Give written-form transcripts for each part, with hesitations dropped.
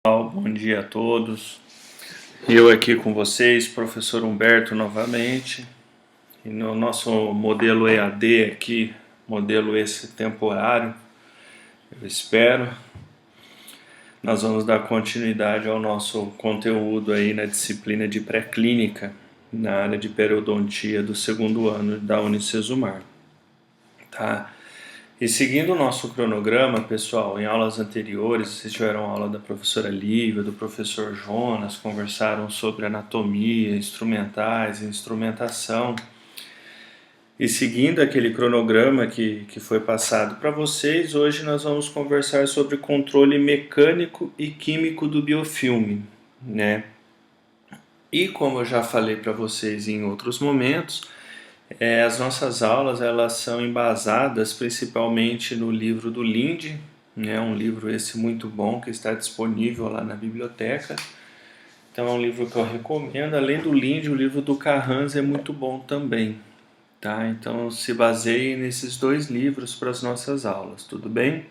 Bom dia a todos. Eu aqui com vocês, professor Humberto novamente, e no nosso modelo EAD aqui, modelo esse temporário, eu espero, nós vamos dar continuidade ao nosso conteúdo aí na disciplina de pré-clínica, na área de periodontia do segundo ano da Unicesumar, tá? E seguindo o nosso cronograma, pessoal, em aulas anteriores, vocês tiveram aula da professora Lívia, do professor Jonas, conversaram sobre anatomia, instrumentais, instrumentação. E seguindo aquele cronograma que foi passado para vocês, hoje nós vamos conversar sobre controle mecânico e químico do biofilme, né? E como eu já falei para vocês em outros momentos, as nossas aulas elas são embasadas principalmente no livro do Linde, né, um livro esse muito bom que está disponível lá na biblioteca. Então é um livro que eu recomendo. Além do Linde, o livro do Carranza é muito bom também. Tá? Então se baseie nesses dois livros para as nossas aulas, tudo bem?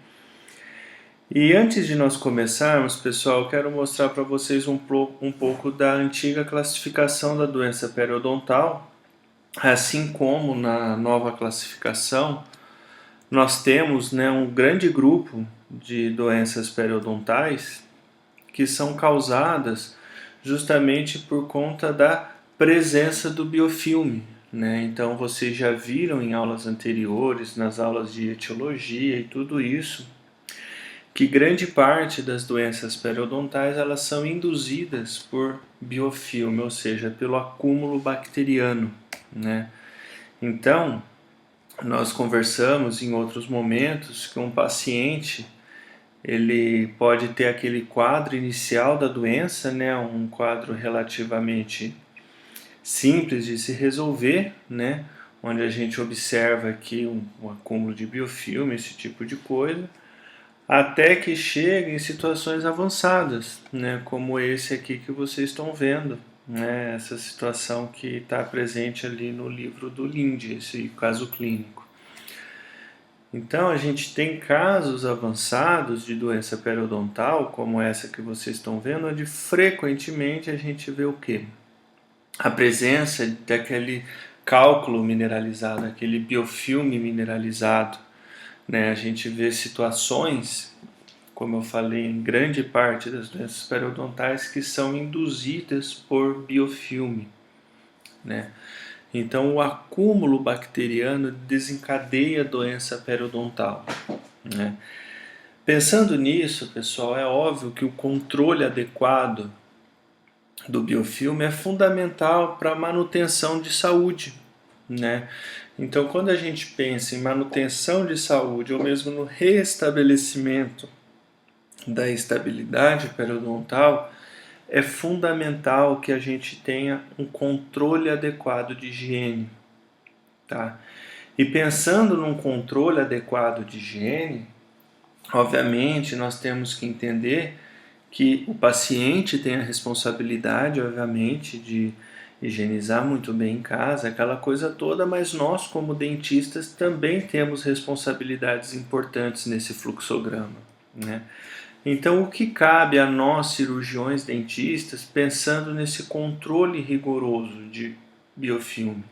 E antes de nós começarmos, pessoal, eu quero mostrar para vocês um pouco da antiga classificação da doença periodontal. Assim como na nova classificação, nós temos, né, um grande grupo de doenças periodontais que são causadas justamente por conta da presença do biofilme, né? Então vocês já viram em aulas anteriores, nas aulas de etiologia e tudo isso, que grande parte das doenças periodontais elas são induzidas por biofilme, ou seja, pelo acúmulo bacteriano, né? Então, nós conversamos em outros momentos que um paciente ele pode ter aquele quadro inicial da doença, né? Um quadro relativamente simples de se resolver, né? Onde a gente observa aqui um acúmulo de biofilme, esse tipo de coisa, até que chegue em situações avançadas, né, como esse aqui que vocês estão vendo, né, essa situação que está presente ali no livro do Linde, esse caso clínico. Então a gente tem casos avançados de doença periodontal, como essa que vocês estão vendo, onde frequentemente a gente vê o quê? A presença daquele cálculo mineralizado, aquele biofilme mineralizado, né? A gente vê situações, como eu falei, em grande parte das doenças periodontais que são induzidas por biofilme, né? Então, o acúmulo bacteriano desencadeia a doença periodontal, né? Pensando nisso, pessoal, é óbvio que o controle adequado do biofilme é fundamental para a manutenção de saúde, né? Então, quando a gente pensa em manutenção de saúde ou mesmo no restabelecimento da estabilidade periodontal, é fundamental que a gente tenha um controle adequado de higiene, tá? E pensando num controle adequado de higiene, obviamente nós temos que entender que o paciente tem a responsabilidade, obviamente, de higienizar muito bem em casa, aquela coisa toda, mas nós, como dentistas, também temos responsabilidades importantes nesse fluxograma, né? Então, o que cabe a nós, cirurgiões dentistas, pensando nesse controle rigoroso de biofilme?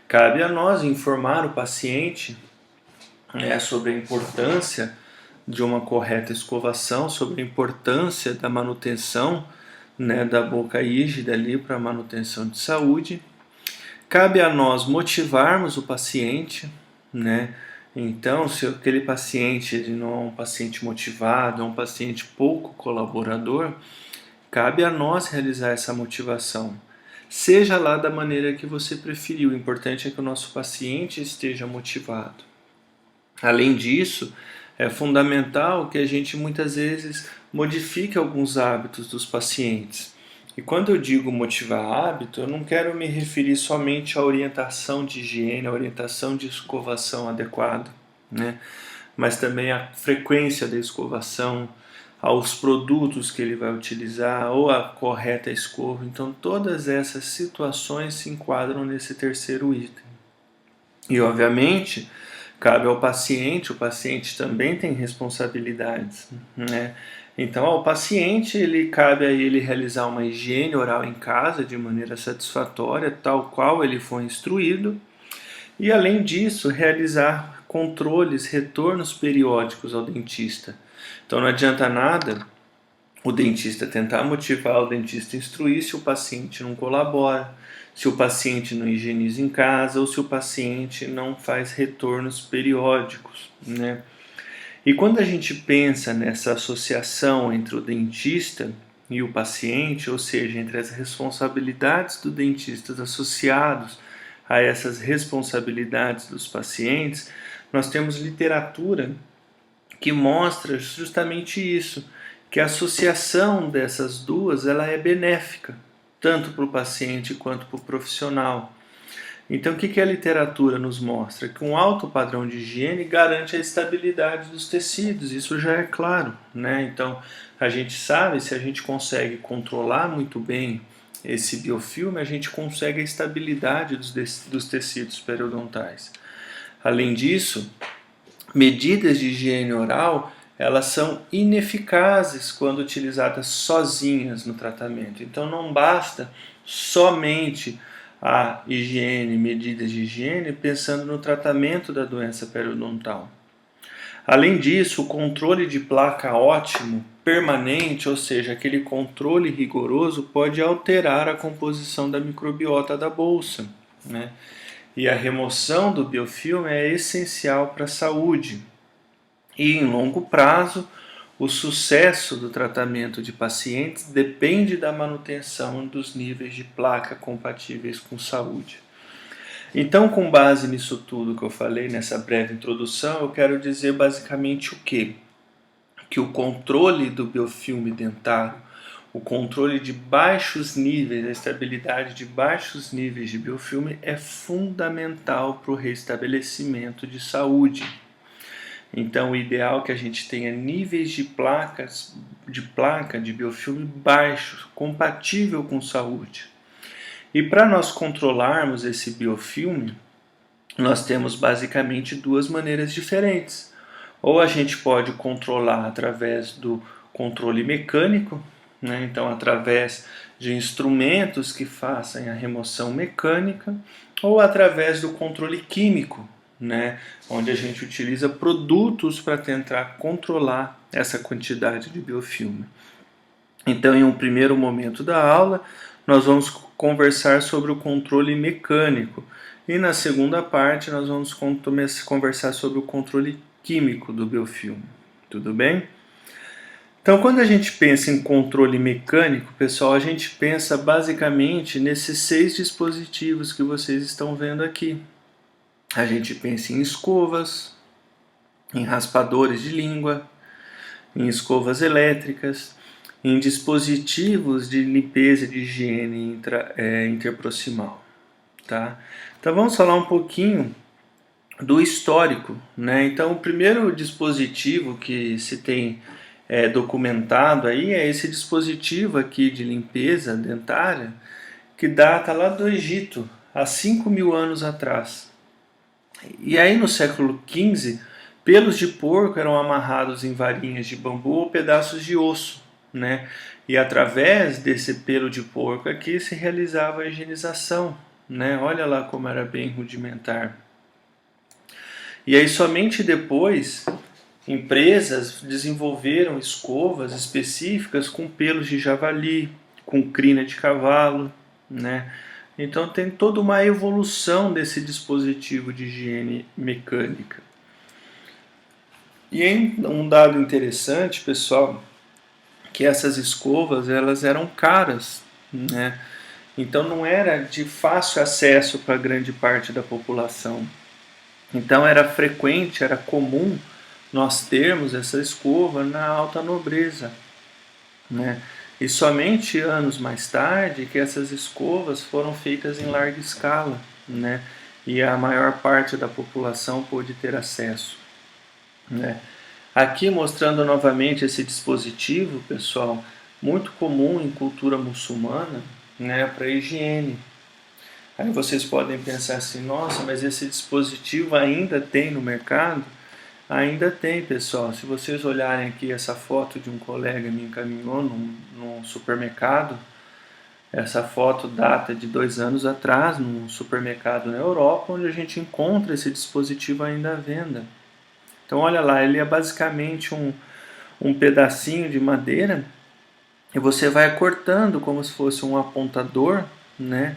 Cabe a nós informar o paciente, né, sobre a importância de uma correta escovação, sobre a importância da manutenção, né, da boca rígida ali para a manutenção de saúde. Cabe a nós motivarmos o paciente, né? Então, se aquele paciente ele não é um paciente motivado, é um paciente pouco colaborador, cabe a nós realizar essa motivação. Seja lá da maneira que você preferir, o importante é que o nosso paciente esteja motivado. Além disso, é fundamental que a gente muitas vezes modifique alguns hábitos dos pacientes. E quando eu digo motivar hábito, eu não quero me referir somente à orientação de higiene, à orientação de escovação adequada, né? Mas também à frequência da escovação, aos produtos que ele vai utilizar ou a correta escova. Então todas essas situações se enquadram nesse terceiro item. E obviamente cabe ao paciente, o paciente também tem responsabilidades, né? Então, ao paciente, cabe a ele realizar uma higiene oral em casa de maneira satisfatória, tal qual ele foi instruído, e além disso, realizar controles, retornos periódicos ao dentista. Então, não adianta nada o dentista tentar motivar o dentista a instruir se o paciente não colabora, se o paciente não higieniza em casa ou se o paciente não faz retornos periódicos, né? E quando a gente pensa nessa associação entre o dentista e o paciente, ou seja, entre as responsabilidades do dentista associados a essas responsabilidades dos pacientes, nós temos literatura que mostra justamente isso, que a associação dessas duas ela é benéfica, tanto para o paciente quanto para o profissional. Então, o que a literatura nos mostra? Que um alto padrão de higiene garante a estabilidade dos tecidos, isso já é claro, né? Então, a gente sabe, se a gente consegue controlar muito bem esse biofilme, a gente consegue a estabilidade dos tecidos periodontais. Além disso, medidas de higiene oral, elas são ineficazes quando utilizadas sozinhas no tratamento. Então, não basta somente a higiene, medidas de higiene, pensando no tratamento da doença periodontal. Além disso, o controle de placa ótimo, permanente, ou seja, aquele controle rigoroso, pode alterar a composição da microbiota da bolsa, né? E a remoção do biofilme é essencial para a saúde. E em longo prazo, o sucesso do tratamento de pacientes depende da manutenção dos níveis de placa compatíveis com saúde. Então, com base nisso tudo que eu falei nessa breve introdução, eu quero dizer basicamente o quê? Que o controle do biofilme dentário, o controle de baixos níveis, a estabilidade de baixos níveis de biofilme é fundamental para o restabelecimento de saúde. Então, o ideal é que a gente tenha níveis de placa de biofilme baixos, compatível com saúde. E para nós controlarmos esse biofilme, nós temos basicamente duas maneiras diferentes. Ou a gente pode controlar através do controle mecânico, né? Então através de instrumentos que façam a remoção mecânica, ou através do controle químico, né? Onde a gente utiliza produtos para tentar controlar essa quantidade de biofilme. Então, em um primeiro momento da aula, nós vamos conversar sobre o controle mecânico e na segunda parte nós vamos conversar sobre o controle químico do biofilme. Tudo bem? Então, quando a gente pensa em controle mecânico, pessoal, a gente pensa basicamente nesses 6 dispositivos que vocês estão vendo aqui. A gente pensa em escovas, em raspadores de língua, em escovas elétricas, em dispositivos de limpeza e de higiene interproximal. Tá? Então vamos falar um pouquinho do histórico, né? Então o primeiro dispositivo que se tem documentado aí é esse dispositivo aqui de limpeza dentária que data lá do Egito, há 5.000 anos atrás. E aí no século XV, pelos de porco eram amarrados em varinhas de bambu ou pedaços de osso, né? E através desse pelo de porco aqui se realizava a higienização, né? Olha lá como era bem rudimentar. E aí somente depois empresas desenvolveram escovas específicas com pelos de javali, com crina de cavalo, né? Então tem toda uma evolução desse dispositivo de higiene mecânica. E um dado interessante, pessoal, que essas escovas elas eram caras, né? Então não era de fácil acesso para grande parte da população. Então era frequente, era comum nós termos essa escova na alta nobreza, né? E somente anos mais tarde que essas escovas foram feitas em larga escala, né? E a maior parte da população pôde ter acesso, né? Aqui mostrando novamente esse dispositivo, pessoal, muito comum em cultura muçulmana, né, para higiene. Aí vocês podem pensar assim, nossa, mas esse dispositivo ainda tem no mercado? Ainda tem, pessoal. Se vocês olharem aqui essa foto de um colega me encaminhou num supermercado, essa foto data de 2 anos atrás, num supermercado na Europa, onde a gente encontra esse dispositivo ainda à venda. Então olha lá, ele é basicamente um pedacinho de madeira e você vai cortando como se fosse um apontador, né?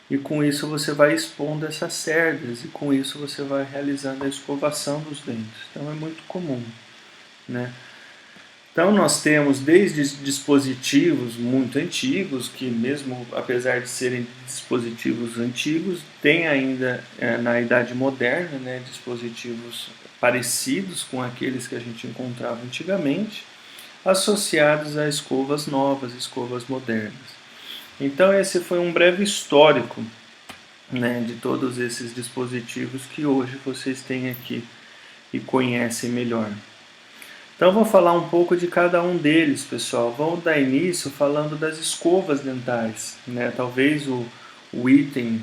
E com isso você vai expondo essas cerdas e com isso você vai realizando a escovação dos dentes. Então é muito comum, né? Então nós temos desde dispositivos muito antigos, que mesmo apesar de serem dispositivos antigos, tem ainda na idade moderna, né, dispositivos parecidos com aqueles que a gente encontrava antigamente, associados a escovas novas, escovas modernas. Então esse foi um breve histórico, né, de todos esses dispositivos que hoje vocês têm aqui e conhecem melhor. Então vou falar um pouco de cada um deles, pessoal. Vamos dar início falando das escovas dentais, né? Talvez o item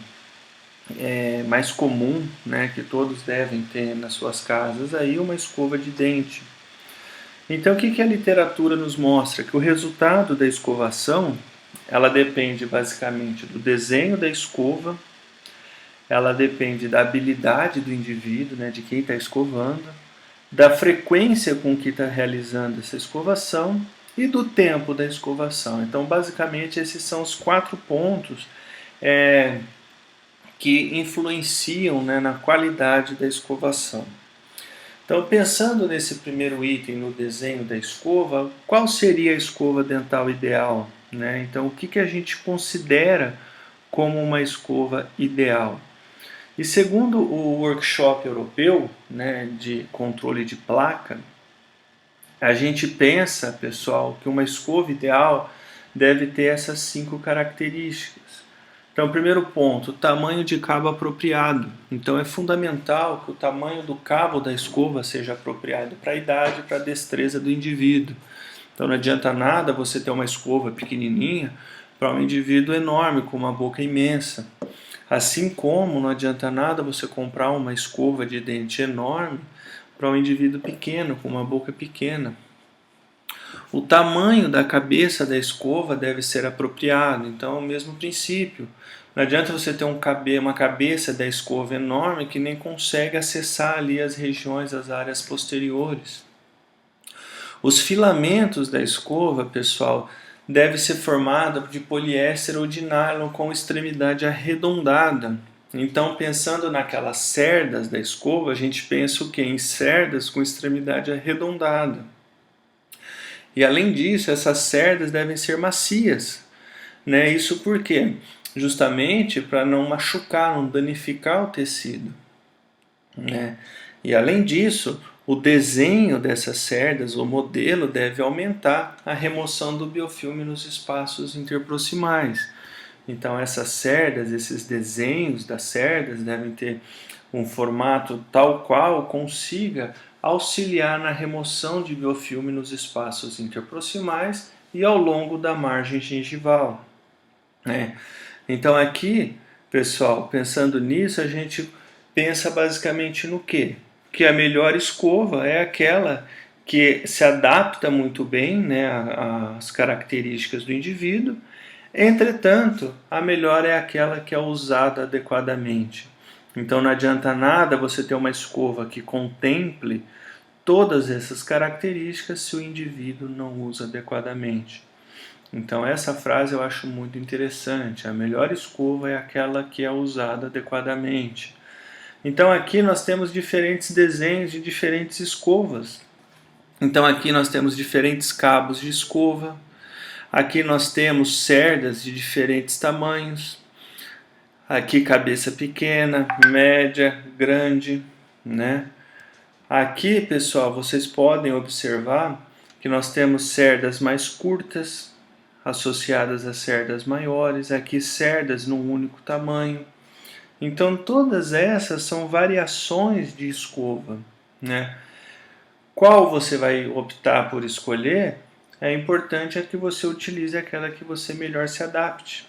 mais comum, né, que todos devem ter nas suas casas, aí uma escova de dente. Então o que a literatura nos mostra? Que o resultado da escovação, ela depende basicamente do desenho da escova, ela depende da habilidade do indivíduo, né, de quem está escovando, da frequência com que está realizando essa escovação e do tempo da escovação. Então, basicamente, esses são os 4 pontos que influenciam, né, na qualidade da escovação. Então, pensando nesse primeiro item, no desenho da escova, qual seria a escova dental ideal, né? Então, o que a gente considera como uma escova ideal? E segundo o workshop europeu, né, de controle de placa, a gente pensa, pessoal, que uma escova ideal deve ter essas 5 características. Então, primeiro ponto, tamanho de cabo apropriado. Então, é fundamental que o tamanho do cabo da escova seja apropriado para a idade e para a destreza do indivíduo. Então, não adianta nada você ter uma escova pequenininha para um indivíduo enorme, com uma boca imensa. Assim como não adianta nada você comprar uma escova de dente enorme para um indivíduo pequeno, com uma boca pequena. O tamanho da cabeça da escova deve ser apropriado, então é o mesmo princípio. Não adianta você ter uma cabeça da escova enorme que nem consegue acessar ali as regiões, as áreas posteriores. Os filamentos da escova, pessoal, deve ser formado de poliéster ou de nylon com extremidade arredondada. Então, pensando naquelas cerdas da escova, a gente pensa o quê? Em cerdas com extremidade arredondada. E além disso, essas cerdas devem ser macias, né? Isso por quê? Justamente para não machucar, não danificar o tecido, né? E além disso, o desenho dessas cerdas, o modelo, deve aumentar a remoção do biofilme nos espaços interproximais. Então essas cerdas, esses desenhos das cerdas devem ter um formato tal qual consiga auxiliar na remoção de biofilme nos espaços interproximais e ao longo da margem gengival, né? Então aqui, pessoal, pensando nisso, a gente pensa basicamente no quê? Que a melhor escova é aquela que se adapta muito bem, né, às características do indivíduo. Entretanto, a melhor é aquela que é usada adequadamente. Então não adianta nada você ter uma escova que contemple todas essas características se o indivíduo não usa adequadamente. Então essa frase eu acho muito interessante. A melhor escova é aquela que é usada adequadamente. Então aqui nós temos diferentes desenhos de diferentes escovas. Então aqui nós temos diferentes cabos de escova. Aqui nós temos cerdas de diferentes tamanhos. Aqui cabeça pequena, média, grande, né? Aqui, pessoal, vocês podem observar que nós temos cerdas mais curtas associadas a cerdas maiores, aqui cerdas num único tamanho. Então todas essas são variações de escova, né? Qual você vai optar por escolher, é importante que você utilize aquela que você melhor se adapte.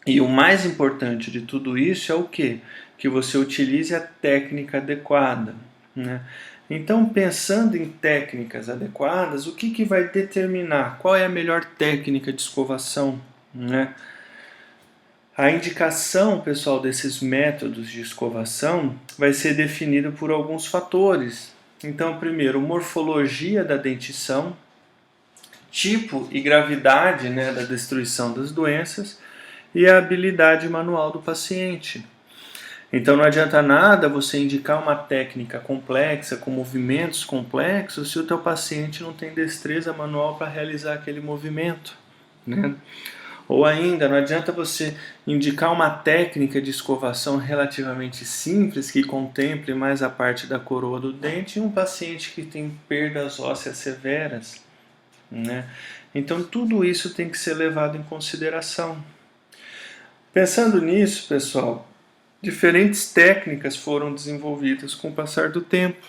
E o mais importante de tudo isso é o quê? Que você utilize a técnica adequada, né? Então, pensando em técnicas adequadas, o que vai determinar qual é a melhor técnica de escovação, né? A indicação, pessoal, desses métodos de escovação vai ser definida por alguns fatores. Então, primeiro, morfologia da dentição, tipo e gravidade, né, da destruição das doenças e a habilidade manual do paciente. Então não adianta nada você indicar uma técnica complexa, com movimentos complexos, se o teu paciente não tem destreza manual para realizar aquele movimento, né? Ou ainda, não adianta você indicar uma técnica de escovação relativamente simples, que contemple mais a parte da coroa do dente, e um paciente que tem perdas ósseas severas, né? Então tudo isso tem que ser levado em consideração. Pensando nisso, pessoal, diferentes técnicas foram desenvolvidas com o passar do tempo.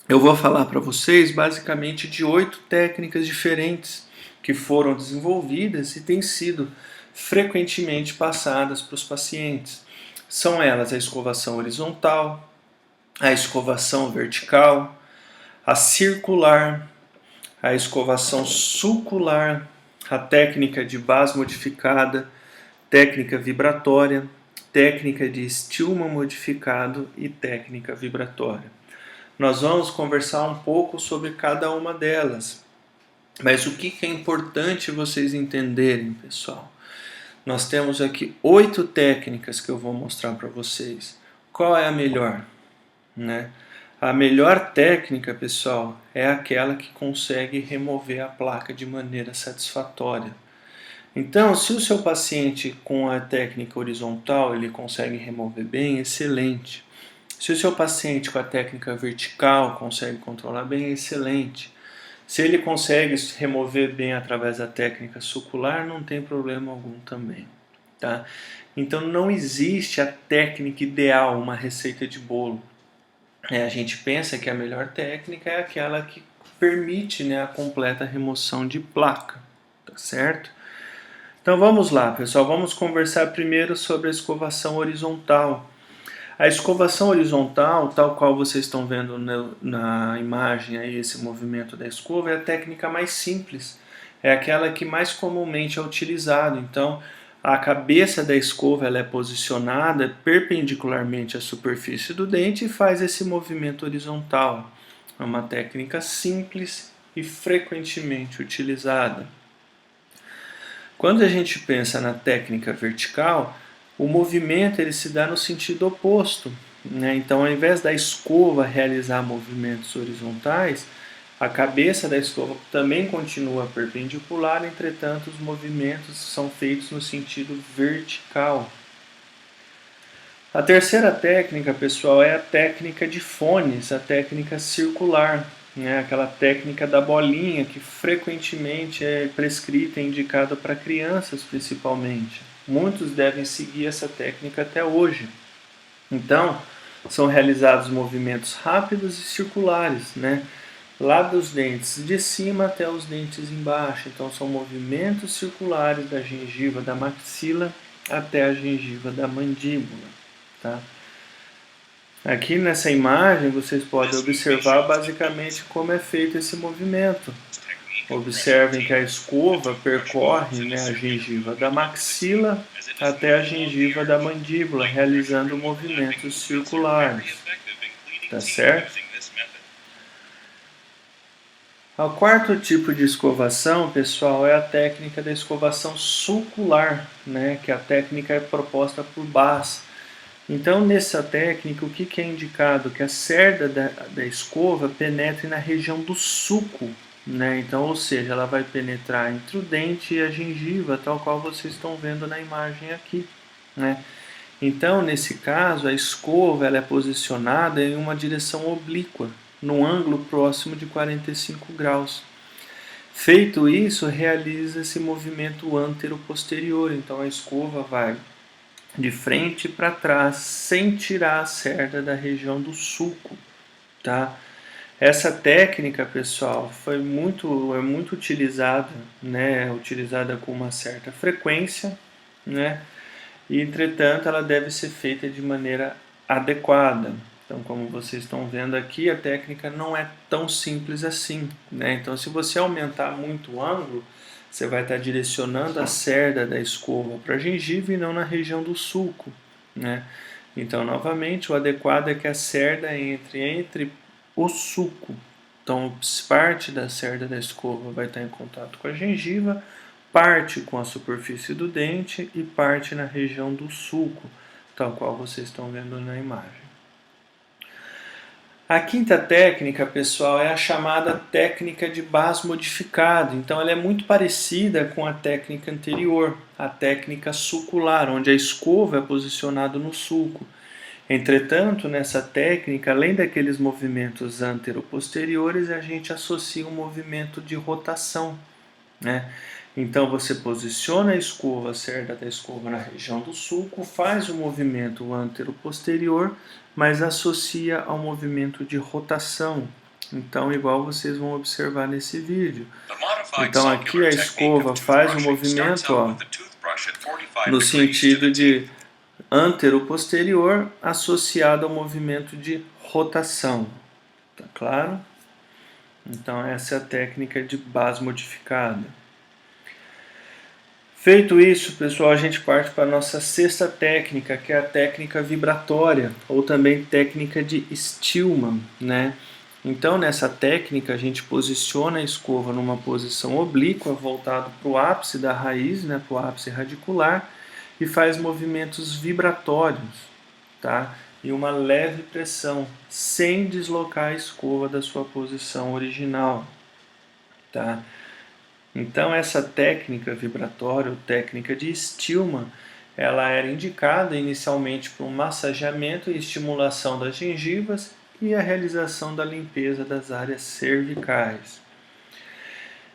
Eu vou falar para vocês basicamente de 8 técnicas diferentes que foram desenvolvidas e têm sido frequentemente passadas para os pacientes. São elas a escovação horizontal, a escovação vertical, a circular, a escovação sucular, a técnica de base modificada, técnica vibratória, técnica de estilma modificado e técnica vibratória. Nós vamos conversar um pouco sobre cada uma delas. Mas o que é importante vocês entenderem, pessoal? Nós temos aqui 8 técnicas que eu vou mostrar para vocês. Qual é a melhor, né? A melhor técnica, pessoal, é aquela que consegue remover a placa de maneira satisfatória. Então, se o seu paciente com a técnica horizontal ele consegue remover bem, excelente. Se o seu paciente com a técnica vertical consegue controlar bem, excelente. Se ele consegue remover bem através da técnica sucular, não tem problema algum também, tá? Então não existe a técnica ideal, uma receita de bolo. A gente pensa que a melhor técnica é aquela que permite, né, a completa remoção de placa, tá certo? Então vamos lá, pessoal, vamos conversar primeiro sobre a escovação horizontal. A escovação horizontal, tal qual vocês estão vendo na imagem aí, esse movimento da escova, é a técnica mais simples, é aquela que mais comumente é utilizada. Então, a cabeça da escova ela é posicionada perpendicularmente à superfície do dente e faz esse movimento horizontal. É uma técnica simples e frequentemente utilizada. Quando a gente pensa na técnica vertical, o movimento ele se dá no sentido oposto, né? Então, ao invés da escova realizar movimentos horizontais, a cabeça da escova também continua perpendicular, entretanto, os movimentos são feitos no sentido vertical. A terceira técnica, pessoal, é a técnica de fones, a técnica circular, né? Aquela técnica da bolinha que frequentemente é prescrita e indicada para crianças, principalmente. Muitos devem seguir essa técnica até hoje. Então, são realizados movimentos rápidos e circulares, né? Lá dos dentes de cima até os dentes embaixo. Então, são movimentos circulares da gengiva da maxila até a gengiva da mandíbula. Tá? Aqui nessa imagem vocês podem observar basicamente como é feito esse movimento. Observem que a escova percorre, né, a gengiva da maxila até a gengiva da mandíbula, realizando movimentos circulares. Tá certo? O quarto tipo de escovação, pessoal, é a técnica da escovação sucular, né, que a técnica é proposta por Bass. Então, nessa técnica, o que é indicado? Que a cerda da escova penetre na região do sulco, né? Então, ou seja, ela vai penetrar entre o dente e a gengiva, tal qual vocês estão vendo na imagem aqui, né? Então, nesse caso, a escova ela é posicionada em uma direção oblíqua, num ângulo próximo de 45 graus. Feito isso, realiza esse movimento antero-posterior. Então, a escova vai de frente para trás, sem tirar a cerda da região do sulco, tá? Essa técnica, pessoal, é muito utilizada, né? Utilizada com uma certa frequência, né? E, entretanto, ela deve ser feita de maneira adequada. Então, como vocês estão vendo aqui, a técnica não é tão simples assim, né? Então, se você aumentar muito o ângulo, você vai estar direcionando a cerda da escova para a gengiva e não na região do sulco, né? Então, novamente, o adequado é que a cerda entre o sulco. Então, parte da cerda da escova vai estar em contato com a gengiva, parte com a superfície do dente e parte na região do sulco, tal qual vocês estão vendo na imagem. A quinta técnica, pessoal, é a chamada técnica de Bas modificado. Então, ela é muito parecida com a técnica anterior, a técnica sulcular, onde a escova é posicionada no sulco. Entretanto, nessa técnica, além daqueles movimentos antero-posteriores, a gente associa um movimento de rotação, né? Então, você posiciona a escova, a cerda da escova na região do sulco, faz o movimento antero-posterior, mas associa ao movimento de rotação. Então, igual vocês vão observar nesse vídeo. Então, aqui a escova faz o movimento, ó, no sentido de antero-posterior associado ao movimento de rotação. Tá claro? Então, essa é a técnica de Bas modificada. Feito isso, pessoal, a gente parte para a nossa sexta técnica, que é a técnica vibratória, ou também técnica de Stillman, né? Então, nessa técnica, a gente posiciona a escova numa posição oblíqua, voltado para o ápice da raiz, né, para o ápice radicular, e faz movimentos vibratórios, tá? E uma leve pressão, sem deslocar a escova da sua posição original, tá? Então, essa técnica vibratória, ou técnica de Stillman, ela era indicada inicialmente para um massageamento e estimulação das gengivas e a realização da limpeza das áreas cervicais.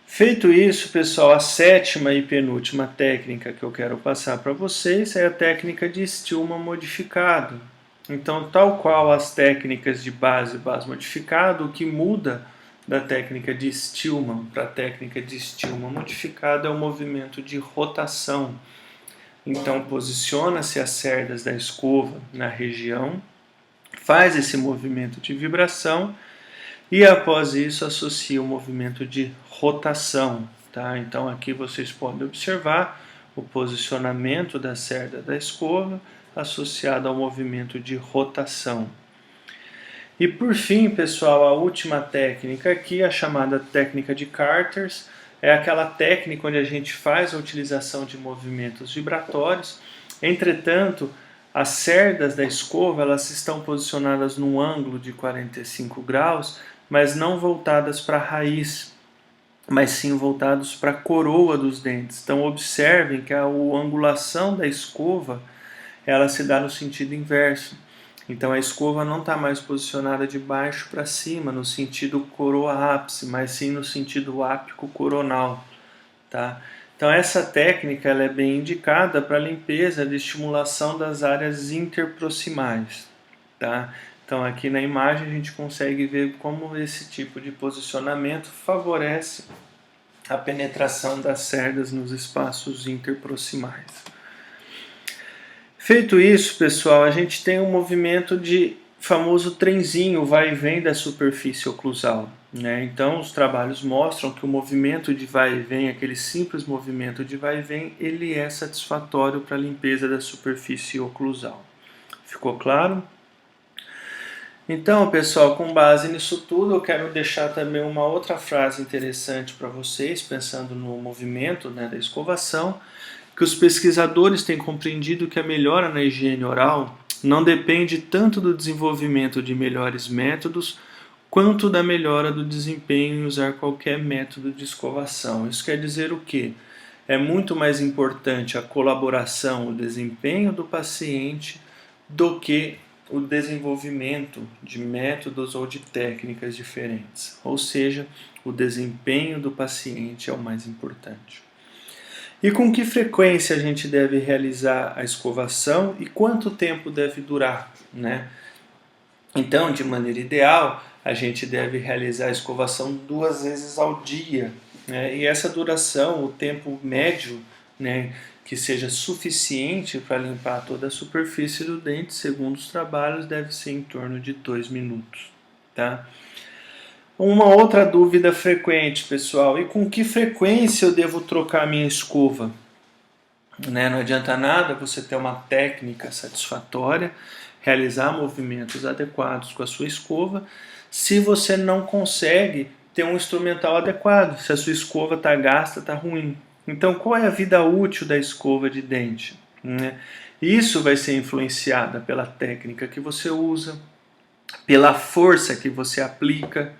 Feito isso, pessoal, a sétima e penúltima técnica que eu quero passar para vocês é a técnica de Stillman modificado. Então, tal qual as técnicas de Bas modificado, o que muda da técnica de Stillman para a técnica de Stillman modificada é o movimento de rotação. Então, posiciona-se as cerdas da escova na região, faz esse movimento de vibração e após isso associa o movimento de rotação. Tá? Então, aqui vocês podem observar o posicionamento da cerda da escova associado ao movimento de rotação. E por fim, pessoal, a última técnica aqui, a chamada técnica de Carters, é aquela técnica onde a gente faz a utilização de movimentos vibratórios. Entretanto, as cerdas da escova elas estão posicionadas num ângulo de 45 graus, mas não voltadas para a raiz, mas sim voltadas para a coroa dos dentes. Então observem que a angulação da escova ela se dá no sentido inverso. Então a escova não está mais posicionada de baixo para cima, no sentido coroa-ápice, mas sim no sentido ápico-coronal. Tá? Então essa técnica ela é bem indicada para limpeza de estimulação das áreas interproximais. Tá? Então aqui na imagem a gente consegue ver como esse tipo de posicionamento favorece a penetração das cerdas nos espaços interproximais. Feito isso, pessoal, a gente tem um movimento de famoso trenzinho, vai e vem da superfície oclusal. Né? Então, os trabalhos mostram que o movimento de vai e vem, aquele simples movimento de vai e vem, ele é satisfatório para a limpeza da superfície oclusal. Ficou claro? Então, pessoal, com base nisso tudo, eu quero deixar também uma outra frase interessante para vocês, pensando no movimento, né, da escovação, que os pesquisadores têm compreendido que a melhora na higiene oral não depende tanto do desenvolvimento de melhores métodos, quanto da melhora do desempenho em usar qualquer método de escovação. Isso quer dizer o quê? É muito mais importante a colaboração, o desempenho do paciente, do que o desenvolvimento de métodos ou de técnicas diferentes. Ou seja, o desempenho do paciente é o mais importante. E com que frequência a gente deve realizar a escovação e quanto tempo deve durar, né? Então, de maneira ideal, a gente deve realizar a escovação 2 vezes ao dia, né? E essa duração, o tempo médio né, que seja suficiente para limpar toda a superfície do dente. Segundo os trabalhos, deve ser em torno de 2 minutos, tá? Uma outra dúvida frequente, pessoal: e com que frequência eu devo trocar minha escova? Né? Não adianta nada você ter uma técnica satisfatória, realizar movimentos adequados com a sua escova, se você não consegue ter um instrumental adequado, se a sua escova está gasta, está ruim. Então, qual é a vida útil da escova de dente? Né? Isso vai ser influenciado pela técnica que você usa, pela força que você aplica,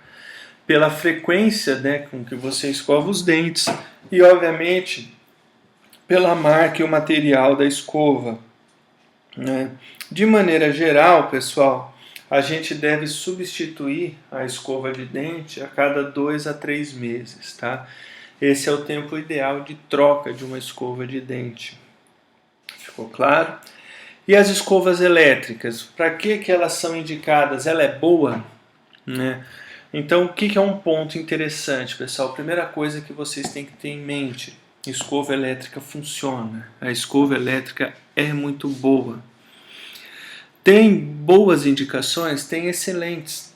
pela frequência, né, com que você escova os dentes e, obviamente, pela marca e o material da escova, né? De maneira geral, pessoal, a gente deve substituir a escova de dente a cada 2 a 3 meses, tá? Esse é o tempo ideal de troca de uma escova de dente. Ficou claro? E as escovas elétricas, para que elas são indicadas? Ela é boa, né? Então, o que é um ponto interessante, pessoal? A primeira coisa que vocês têm que ter em mente: escova elétrica funciona. A escova elétrica é muito boa. Tem boas indicações? Tem excelentes.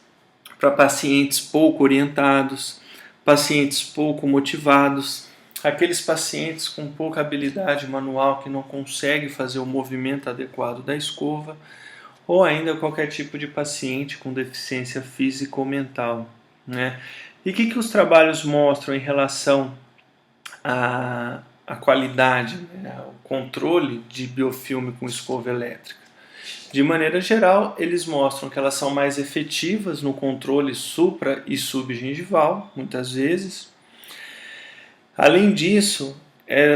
Para pacientes pouco orientados, pacientes pouco motivados, aqueles pacientes com pouca habilidade manual que não conseguem fazer o movimento adequado da escova, ou ainda qualquer tipo de paciente com deficiência física ou mental, né? E o que os trabalhos mostram em relação à qualidade, né, o controle de biofilme com escova elétrica? De maneira geral, eles mostram que elas são mais efetivas no controle supra e subgengival, muitas vezes. Além disso,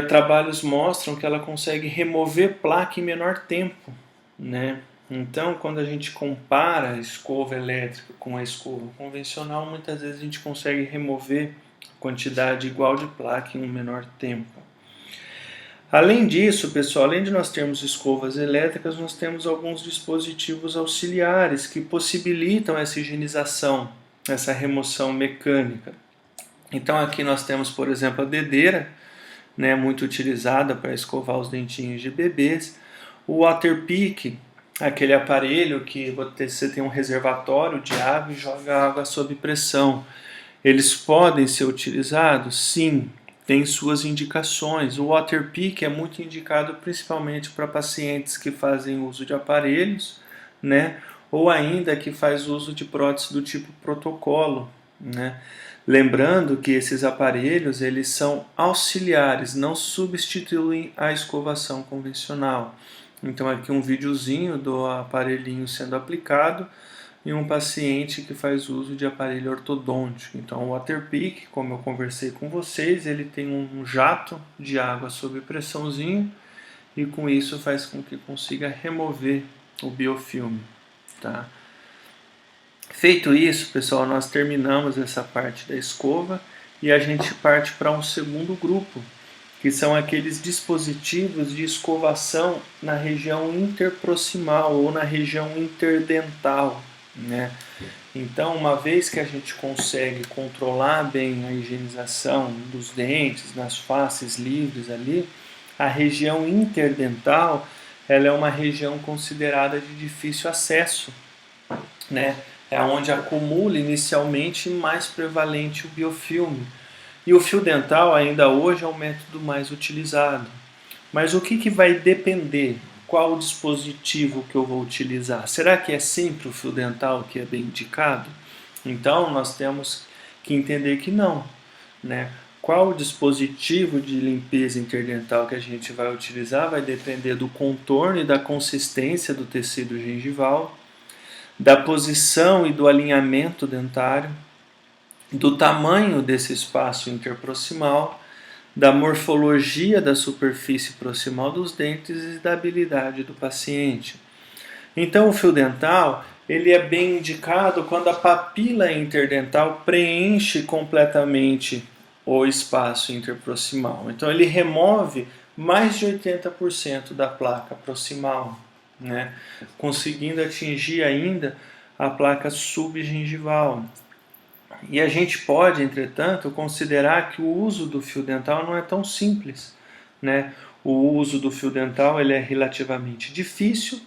trabalhos mostram que ela consegue remover placa em menor tempo, né? Então, quando a gente compara a escova elétrica com a escova convencional, muitas vezes a gente consegue remover quantidade igual de placa em um menor tempo. Além disso, pessoal, além de nós termos escovas elétricas, nós temos alguns dispositivos auxiliares que possibilitam essa higienização, essa remoção mecânica. Então aqui nós temos, por exemplo, a dedeira, né, muito utilizada para escovar os dentinhos de bebês, o Waterpik, aquele aparelho que você tem um reservatório de água e joga água sob pressão. Eles podem ser utilizados? Sim, tem suas indicações. O Waterpik é muito indicado principalmente para pacientes que fazem uso de aparelhos, né, ou ainda que faz uso de prótese do tipo protocolo, né? Lembrando que esses aparelhos eles são auxiliares, não substituem a escovação convencional. Então aqui um videozinho do aparelhinho sendo aplicado em um paciente que faz uso de aparelho ortodôntico. Então o Waterpik, como eu conversei com vocês, ele tem um jato de água sob pressãozinho e com isso faz com que consiga remover o biofilme, tá? Feito isso, pessoal, nós terminamos essa parte da escova e a gente parte para um segundo grupo, que são aqueles dispositivos de escovação na região interproximal ou na região interdental, né? Então, uma vez que a gente consegue controlar bem a higienização dos dentes, nas faces livres ali, a região interdental ela é uma região considerada de difícil acesso, né? É onde acumula inicialmente mais prevalente o biofilme. E o fio dental ainda hoje é o método mais utilizado. Mas o que vai depender? Qual o dispositivo que eu vou utilizar? Será que é sempre o fio dental que é bem indicado? Então nós temos que entender que não, né? Qual o dispositivo de limpeza interdental que a gente vai utilizar vai depender do contorno e da consistência do tecido gengival, da posição e do alinhamento dentário, do tamanho desse espaço interproximal, da morfologia da superfície proximal dos dentes e da habilidade do paciente. Então o fio dental ele é bem indicado quando a papila interdental preenche completamente o espaço interproximal. Então ele remove mais de 80% da placa proximal, né? Conseguindo atingir ainda a placa subgengival. E a gente pode, entretanto, considerar que o uso do fio dental não é tão simples, né? O uso do fio dental ele é relativamente difícil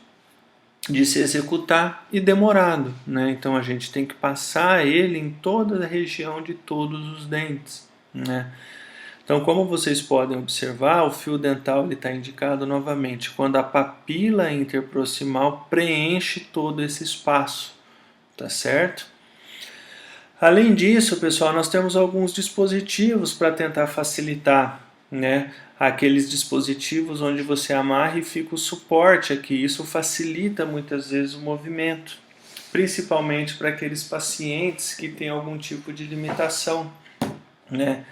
de se executar e demorado, né? Então a gente tem que passar ele em toda a região de todos os dentes, né? Então, como vocês podem observar, o fio dental está indicado novamente quando a papila interproximal preenche todo esse espaço, tá certo? Além disso, pessoal, nós temos alguns dispositivos para tentar facilitar, né? Aqueles dispositivos onde você amarra e fica o suporte aqui. Isso facilita muitas vezes o movimento, principalmente para aqueles pacientes que têm algum tipo de limitação, né?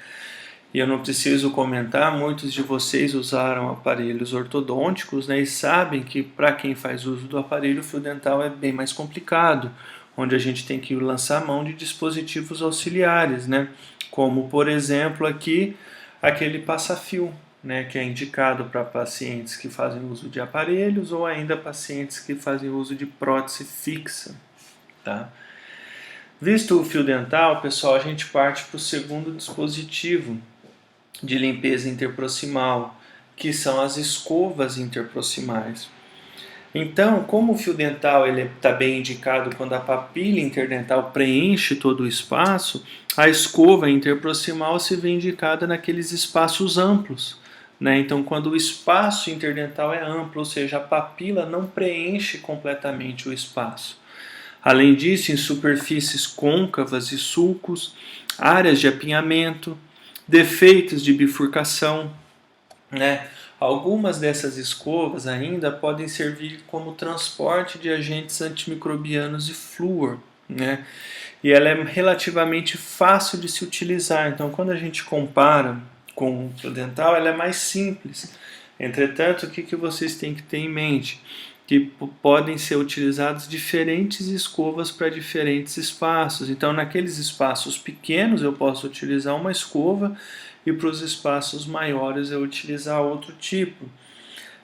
E eu não preciso comentar, muitos de vocês usaram aparelhos ortodônticos, né, e sabem que para quem faz uso do aparelho, o fio dental é bem mais complicado, onde a gente tem que lançar mão de dispositivos auxiliares, né, como por exemplo aqui aquele passa-fio, né, que é indicado para pacientes que fazem uso de aparelhos ou ainda pacientes que fazem uso de prótese fixa, tá? Visto o fio dental, pessoal, a gente parte para o segundo dispositivo de limpeza interproximal, que são as escovas interproximais. Então, como o fio dental está bem indicado quando a papila interdental preenche todo o espaço, a escova interproximal se vê indicada naqueles espaços amplos, né? Então, quando o espaço interdental é amplo, ou seja, a papila não preenche completamente o espaço. Além disso, em superfícies côncavas e sulcos, áreas de apinhamento, defeitos de bifurcação, né? Algumas dessas escovas ainda podem servir como transporte de agentes antimicrobianos e flúor, né? E ela é relativamente fácil de se utilizar. Então, quando a gente compara com o fio dental, ela é mais simples. Entretanto, o que vocês têm que ter em mente? Que podem ser utilizadas diferentes escovas para diferentes espaços. Então, naqueles espaços pequenos eu posso utilizar uma escova e para os espaços maiores eu utilizar outro tipo.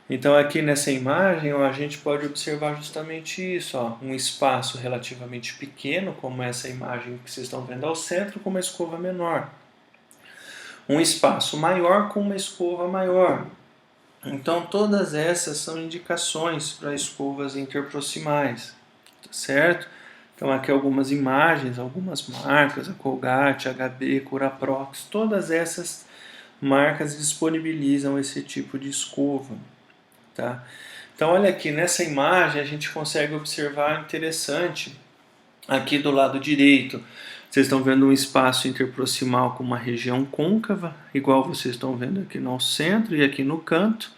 Então, aqui nessa imagem a gente pode observar justamente isso, ó, um espaço relativamente pequeno, como essa imagem que vocês estão vendo ao centro, com uma escova menor. Um espaço maior com uma escova maior. Então, todas essas são indicações para escovas interproximais, tá certo? Então, aqui algumas imagens, algumas marcas, a Colgate, HB, Curaprox, todas essas marcas disponibilizam esse tipo de escova, tá? Então, olha aqui, nessa imagem a gente consegue observar interessante, aqui do lado direito, vocês estão vendo um espaço interproximal com uma região côncava, igual vocês estão vendo aqui no centro e aqui no canto.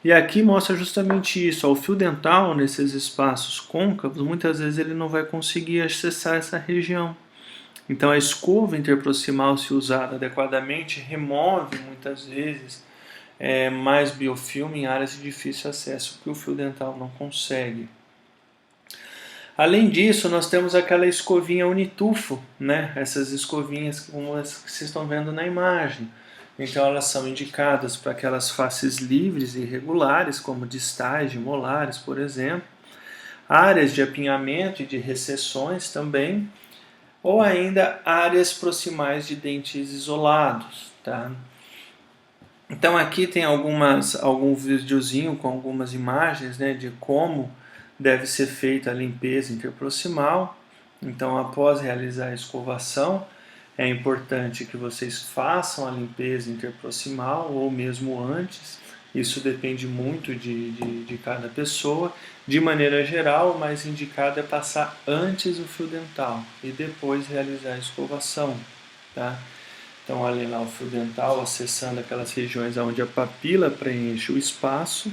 E aqui mostra justamente isso, ó, o fio dental nesses espaços côncavos, muitas vezes ele não vai conseguir acessar essa região. Então a escova interproximal, se usada adequadamente, remove muitas vezes mais biofilme em áreas de difícil acesso, que o fio dental não consegue. Além disso, nós temos aquela escovinha unitufo, né? Essas escovinhas como as que vocês estão vendo na imagem. Então elas são indicadas para aquelas faces livres e irregulares, como distais de molares, por exemplo, áreas de apinhamento e de recessões também, ou ainda áreas proximais de dentes isolados, tá? Então aqui tem algum videozinho com algumas imagens, né, de como deve ser feita a limpeza interproximal. Então, após realizar a escovação, é importante que vocês façam a limpeza interproximal ou mesmo antes. Isso depende muito de cada pessoa. De maneira geral, o mais indicado é passar antes o fio dental e depois realizar a escovação, tá? Então, olhem lá o fio dental acessando aquelas regiões onde a papila preenche o espaço,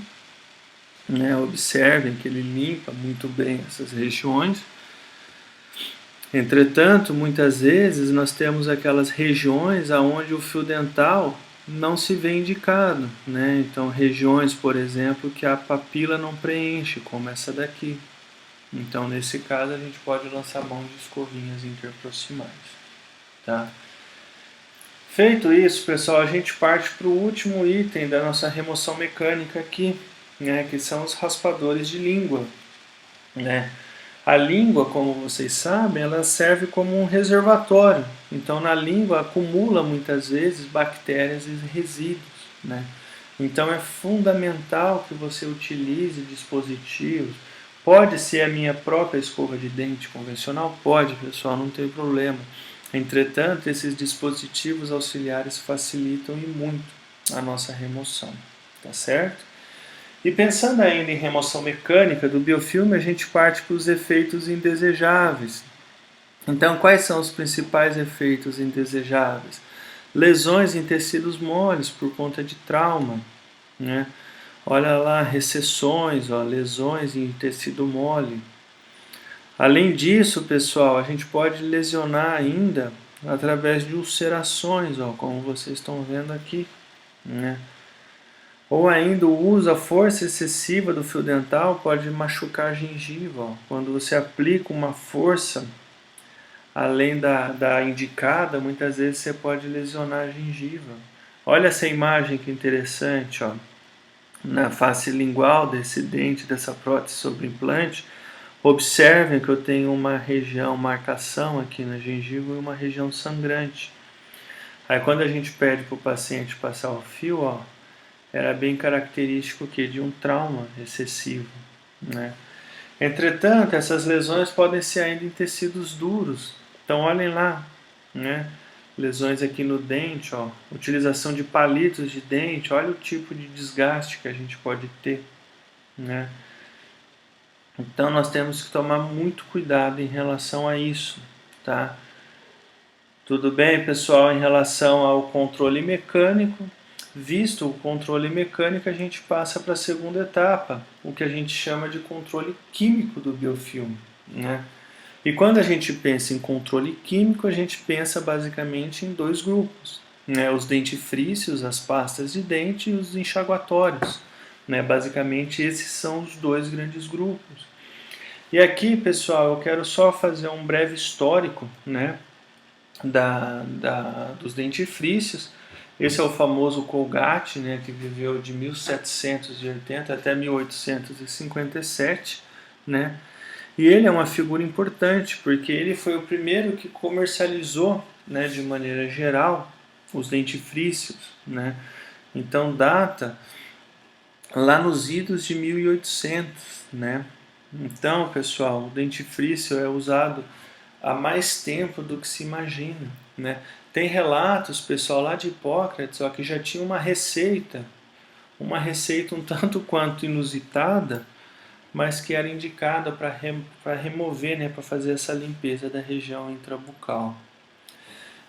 né? Observem que ele limpa muito bem essas regiões. Entretanto, muitas vezes nós temos aquelas regiões onde o fio dental não se vê indicado, né? Então, regiões, por exemplo, que a papila não preenche, como essa daqui. Então, nesse caso, a gente pode lançar mão de escovinhas interproximais, tá? Feito isso, pessoal, a gente parte para o último item da nossa remoção mecânica aqui, né, que são os raspadores de língua, né? A língua, como vocês sabem, ela serve como um reservatório. Então, na língua acumula muitas vezes bactérias e resíduos, né? Então é fundamental que você utilize dispositivos. Pode ser a minha própria escova de dente convencional? Pode, pessoal, não tem problema. Entretanto, esses dispositivos auxiliares facilitam e muito a nossa remoção, tá certo? E pensando ainda em remoção mecânica do biofilme, a gente parte para os efeitos indesejáveis. Então, quais são os principais efeitos indesejáveis? Lesões em tecidos moles por conta de trauma, né? Olha lá, recessões, ó, lesões em tecido mole. Além disso, pessoal, a gente pode lesionar ainda através de ulcerações, ó, como vocês estão vendo aqui, né? Ou ainda o uso, a força excessiva do fio dental pode machucar a gengiva, ó. Quando você aplica uma força além da indicada, muitas vezes você pode lesionar a gengiva. Olha essa imagem que interessante, ó. Na face lingual desse dente, dessa prótese sobre implante, observem que eu tenho uma região, marcação aqui na gengiva e uma região sangrante. Aí quando a gente pede para o paciente passar o fio, ó, era bem característico que de um trauma excessivo, né? Entretanto, essas lesões podem ser ainda em tecidos duros. Então olhem lá, né? Lesões aqui no dente, ó, utilização de palitos de dente, olha o tipo de desgaste que a gente pode ter, né? Então nós temos que tomar muito cuidado em relação a isso, tá? Tudo bem, pessoal, em relação ao controle mecânico. Visto o controle mecânico, a gente passa para a segunda etapa, o que a gente chama de controle químico do biofilme, né? E quando a gente pensa em controle químico, a gente pensa basicamente em dois grupos, né? Os dentifrícios, as pastas de dente e os enxaguatórios, né? Basicamente esses são os dois grandes grupos. E aqui, pessoal, eu quero só fazer um breve histórico, né? Dos dentifrícios. Esse é o famoso Colgate, né, que viveu de 1780 até 1857, né? E ele é uma figura importante porque ele foi o primeiro que comercializou, né, de maneira geral, os dentifrícios, né? Então data lá nos idos de 1800, né? Então, pessoal, o dentifrício é usado há mais tempo do que se imagina, né? Tem relatos, pessoal, lá de Hipócrates, ó, que já tinha uma receita um tanto quanto inusitada, mas que era indicada para remover, né, para fazer essa limpeza da região intrabucal.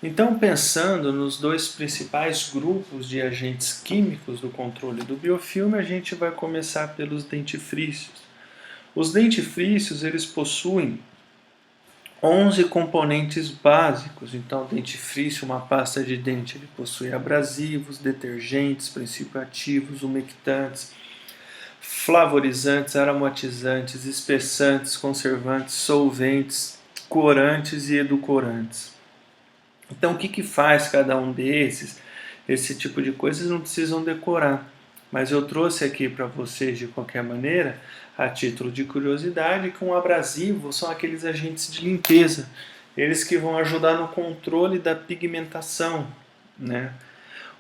Então, pensando nos dois principais grupos de agentes químicos do controle do biofilme, a gente vai começar pelos dentifrícios. Os dentifrícios, eles possuem 11 componentes básicos. Então, dentifrício, uma pasta de dente, ele possui abrasivos, detergentes, princípios ativos, umectantes, flavorizantes, aromatizantes, espessantes, conservantes, solventes, corantes e edulcorantes. Então, o que faz cada um desses? Esse tipo de coisas não precisam decorar. Mas eu trouxe aqui para vocês, de qualquer maneira, a título de curiosidade, que um abrasivo são aqueles agentes de limpeza. Eles que vão ajudar no controle da pigmentação, né?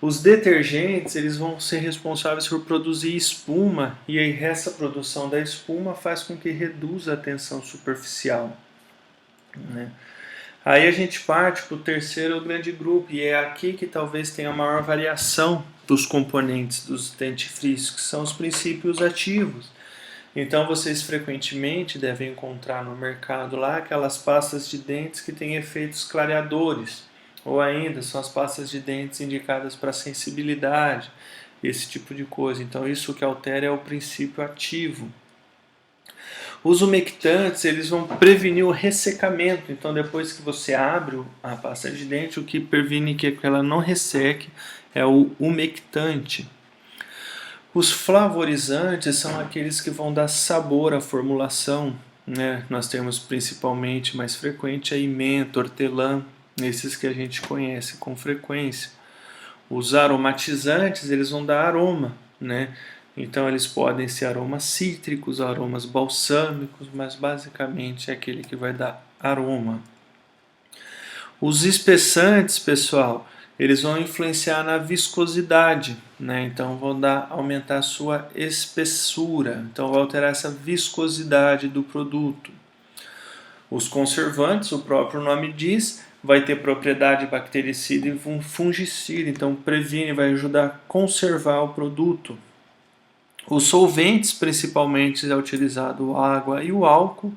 Os detergentes, eles vão ser responsáveis por produzir espuma, e aí essa produção da espuma faz com que reduza a tensão superficial, né? Aí a gente parte para o terceiro grande grupo, e é aqui que talvez tenha a maior variação dos componentes dos dentifrícios, que são os princípios ativos. Então vocês frequentemente devem encontrar no mercado lá aquelas pastas de dentes que têm efeitos clareadores, ou ainda são as pastas de dentes indicadas para sensibilidade, esse tipo de coisa. Então isso que altera é o princípio ativo. Os umectantes, eles vão prevenir o ressecamento. Então, depois que você abre a pasta de dente, o que previne que ela não resseque é o umectante. Os flavorizantes são aqueles que vão dar sabor à formulação, né? Nós temos principalmente, mais frequente, aí menta, hortelã, esses que a gente conhece com frequência. Os aromatizantes, eles vão dar aroma, né? Então eles podem ser aromas cítricos, aromas balsâmicos, mas basicamente é aquele que vai dar aroma. Os espessantes, pessoal, eles vão influenciar na viscosidade, né? Então vão aumentar a sua espessura, então vai alterar essa viscosidade do produto. Os conservantes, o próprio nome diz, vai ter propriedade bactericida e fungicida, então previne, vai ajudar a conservar o produto. Os solventes, principalmente, é utilizado a água e o álcool.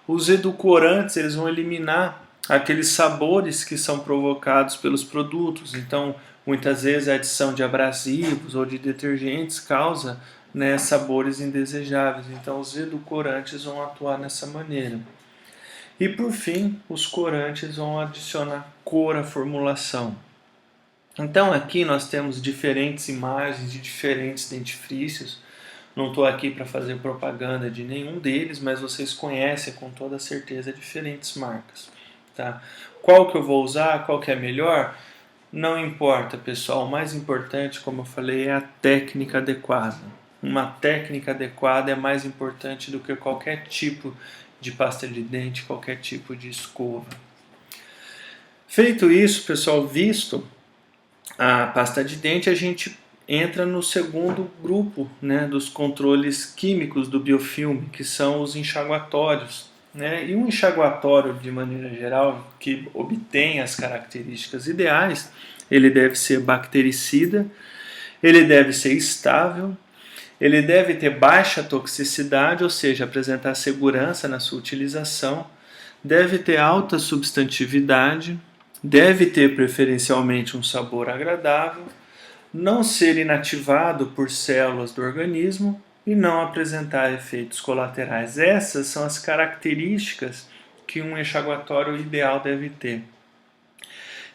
Os edulcorantes, eles vão eliminar aqueles sabores que são provocados pelos produtos. Então, muitas vezes a adição de abrasivos ou de detergentes causa, né, sabores indesejáveis. Então, os edulcorantes vão atuar nessa maneira. E por fim, os corantes vão adicionar cor à formulação. Então aqui nós temos diferentes imagens de diferentes dentifrícios. Não estou aqui para fazer propaganda de nenhum deles, mas vocês conhecem com toda certeza diferentes marcas. Tá? Qual que eu vou usar, qual que é melhor? Não importa, pessoal. O mais importante, como eu falei, é a técnica adequada. Uma técnica adequada é mais importante do que qualquer tipo de pasta de dente, qualquer tipo de escova. Feito isso, pessoal, visto a pasta de dente, a gente entra no segundo grupo, né, dos controles químicos do biofilme, que são os enxaguatórios. Né? E um enxaguatório, de maneira geral, que obtém as características ideais, ele deve ser bactericida, ele deve ser estável, ele deve ter baixa toxicidade, ou seja, apresentar segurança na sua utilização, deve ter alta substantividade, deve ter preferencialmente um sabor agradável, não ser inativado por células do organismo e não apresentar efeitos colaterais. Essas são as características que um enxaguatório ideal deve ter.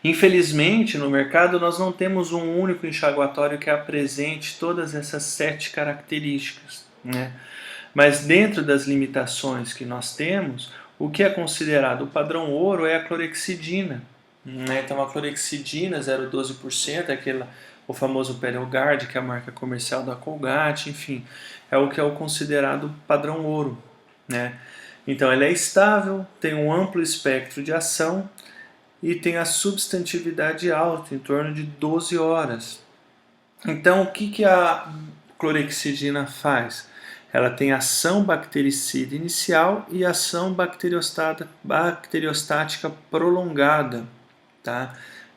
Infelizmente, no mercado nós não temos um único enxaguatório que apresente todas essas 7 características, né? Mas dentro das limitações que nós temos, o que é considerado o padrão ouro é a clorexidina. Né? Então a clorexidina 0,12%, o famoso Perelgard, que é a marca comercial da Colgate, enfim, é o que é o considerado padrão ouro. Né? Então ele é estável, tem um amplo espectro de ação, e tem a substantividade alta, em torno de 12 horas. Então, o que a clorexidina faz? Ela tem ação bactericida inicial e ação bacteriostática prolongada. Tá?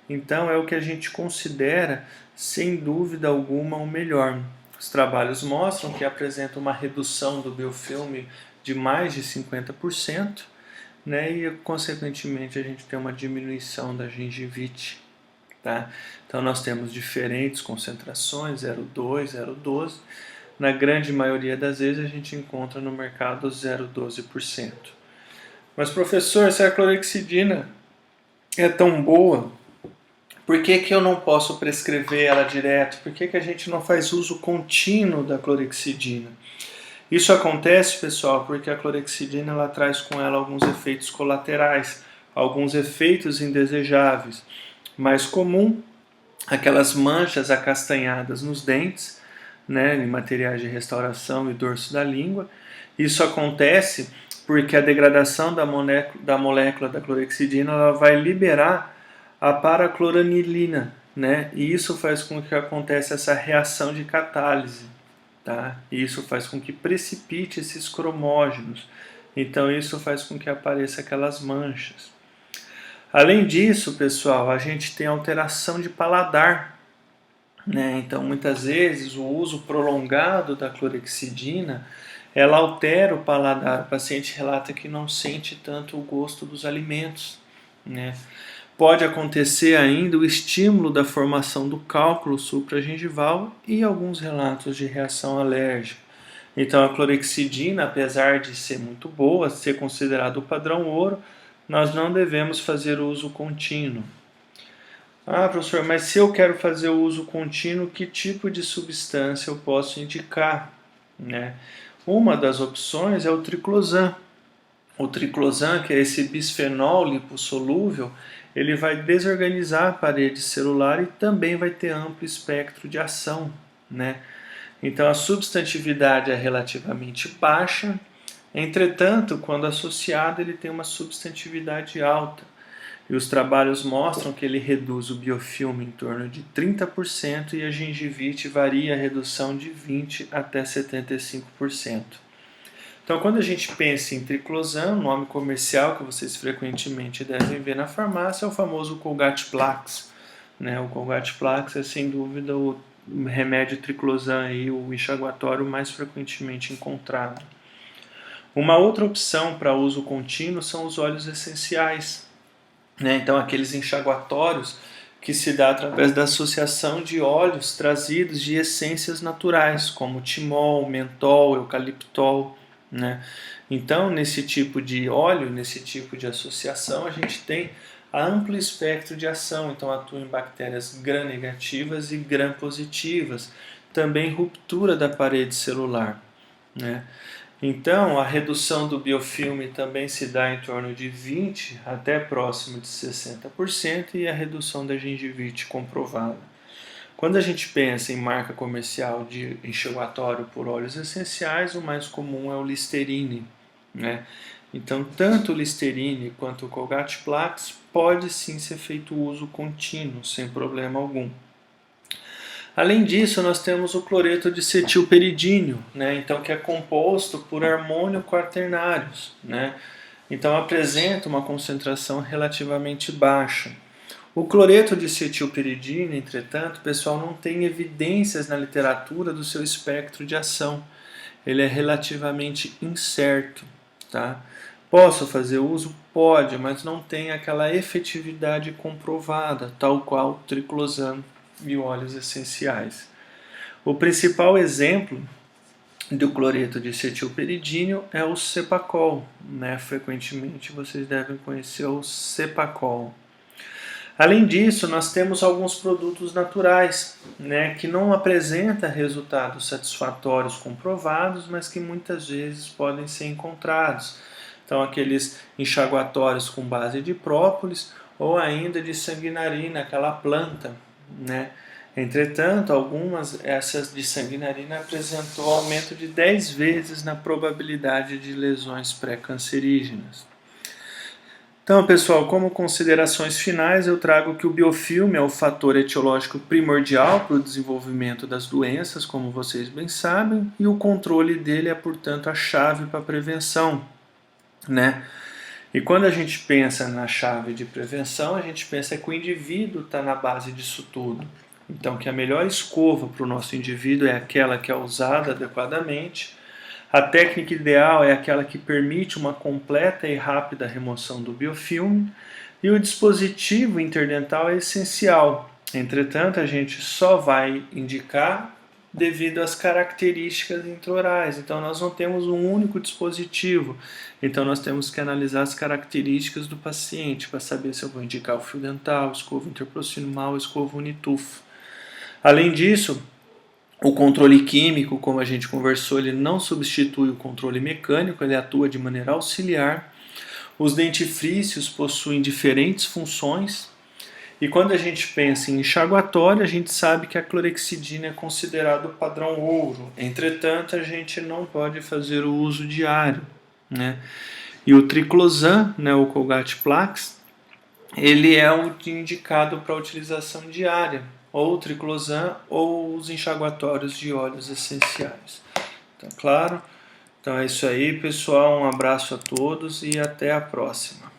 Então, é o que a gente considera, sem dúvida alguma, o melhor. Os trabalhos mostram que apresenta uma redução do biofilme de mais de 50%, né, e consequentemente a gente tem uma diminuição da gengivite. Tá? Então nós temos diferentes concentrações, 0,2, 0,12. Na grande maioria das vezes a gente encontra no mercado 0,12%. Mas professor, se a clorexidina é tão boa, por que eu não posso prescrever ela direto? Por que a gente não faz uso contínuo da clorexidina? Isso acontece, pessoal, porque a clorexidina ela traz com ela alguns efeitos colaterais, alguns efeitos indesejáveis. Mais comum, aquelas manchas acastanhadas nos dentes, né, em materiais de restauração e dorso da língua. Isso acontece porque a degradação da molécula da clorexidina ela vai liberar a paracloranilina, né, e isso faz com que aconteça essa reação de catálise. Tá? E isso faz com que precipite esses cromógenos. Então isso faz com que apareça aquelas manchas. Além disso, pessoal, a gente tem alteração de paladar. Né? Então muitas vezes o uso prolongado da clorexidina ela altera o paladar. O paciente relata que não sente tanto o gosto dos alimentos. Né? Pode acontecer ainda o estímulo da formação do cálculo supragengival e alguns relatos de reação alérgica. Então a clorexidina, apesar de ser muito boa, ser considerado o padrão ouro, nós não devemos fazer uso contínuo. Ah, professor, mas se eu quero fazer o uso contínuo, que tipo de substância eu posso indicar? Né? Uma das opções é o triclosan. O triclosan, que é esse bisfenol lipossolúvel, ele vai desorganizar a parede celular e também vai ter amplo espectro de ação. Né? Então a substantividade é relativamente baixa, entretanto, quando associado, ele tem uma substantividade alta. E os trabalhos mostram que ele reduz o biofilme em torno de 30% e a gengivite varia a redução de 20% até 75%. Então, quando a gente pensa em triclosan, o nome comercial que vocês frequentemente devem ver na farmácia é o famoso Colgate Plax. Né? O Colgate Plax é, sem dúvida, o remédio triclosan, aí, o enxaguatório mais frequentemente encontrado. Uma outra opção para uso contínuo são os óleos essenciais. Né? Então, aqueles enxaguatórios que se dá através da associação de óleos trazidos de essências naturais, como timol, mentol, eucaliptol. Né? Então, nesse tipo de óleo, nesse tipo de associação, a gente tem amplo espectro de ação. Então, atua em bactérias gram-negativas e gram-positivas. Também ruptura da parede celular. Né? Então, a redução do biofilme também se dá em torno de 20% até próximo de 60% e a redução da gengivite comprovada. Quando a gente pensa em marca comercial de enxaguatório por óleos essenciais, o mais comum é o Listerine. Né? Então, tanto o Listerine quanto o Colgate Plax pode sim ser feito uso contínuo, sem problema algum. Além disso, nós temos o cloreto de cetilperidínio, né? Então, que é composto por harmônio quaternários. Né? Então, apresenta uma concentração relativamente baixa. O cloreto de cetilperidina, entretanto, pessoal, não tem evidências na literatura do seu espectro de ação. Ele é relativamente incerto. Tá? Posso fazer uso? Pode, mas não tem aquela efetividade comprovada, tal qual o triclosan e óleos essenciais. O principal exemplo do cloreto de cetilperidínio é o Cepacol. Né? Frequentemente vocês devem conhecer o Cepacol. Além disso, nós temos alguns produtos naturais, né, que não apresentam resultados satisfatórios comprovados, mas que muitas vezes podem ser encontrados. Então, aqueles enxaguatórios com base de própolis ou ainda de sanguinarina, aquela planta. Né? Entretanto, algumas essas de sanguinarina apresentou aumento de 10 vezes na probabilidade de lesões pré-cancerígenas. Então, pessoal, como considerações finais, eu trago que o biofilme é o fator etiológico primordial para o desenvolvimento das doenças, como vocês bem sabem, e o controle dele é, portanto, a chave para a prevenção. Né? E quando a gente pensa na chave de prevenção, a gente pensa que o indivíduo está na base disso tudo. Então, que a melhor escova para o nosso indivíduo é aquela que é usada adequadamente. A técnica ideal é aquela que permite uma completa e rápida remoção do biofilme, e o dispositivo interdental é essencial. Entretanto, a gente só vai indicar devido às características intraorais. Então, nós não temos um único dispositivo. Então, nós temos que analisar as características do paciente para saber se eu vou indicar o fio dental, escova interproximal, escova unitufo. Além disso, o controle químico, como a gente conversou, ele não substitui o controle mecânico, ele atua de maneira auxiliar. Os dentifrícios possuem diferentes funções. E quando a gente pensa em enxaguatório, a gente sabe que a clorexidina é considerado o padrão ouro. Entretanto, a gente não pode fazer o uso diário. Né? E o triclosan, né, o Colgate Plax, ele é indicado para utilização diária, ou o triclosan ou os enxaguatórios de óleos essenciais. Tá claro? Então é isso aí, pessoal. Um abraço a todos e até a próxima.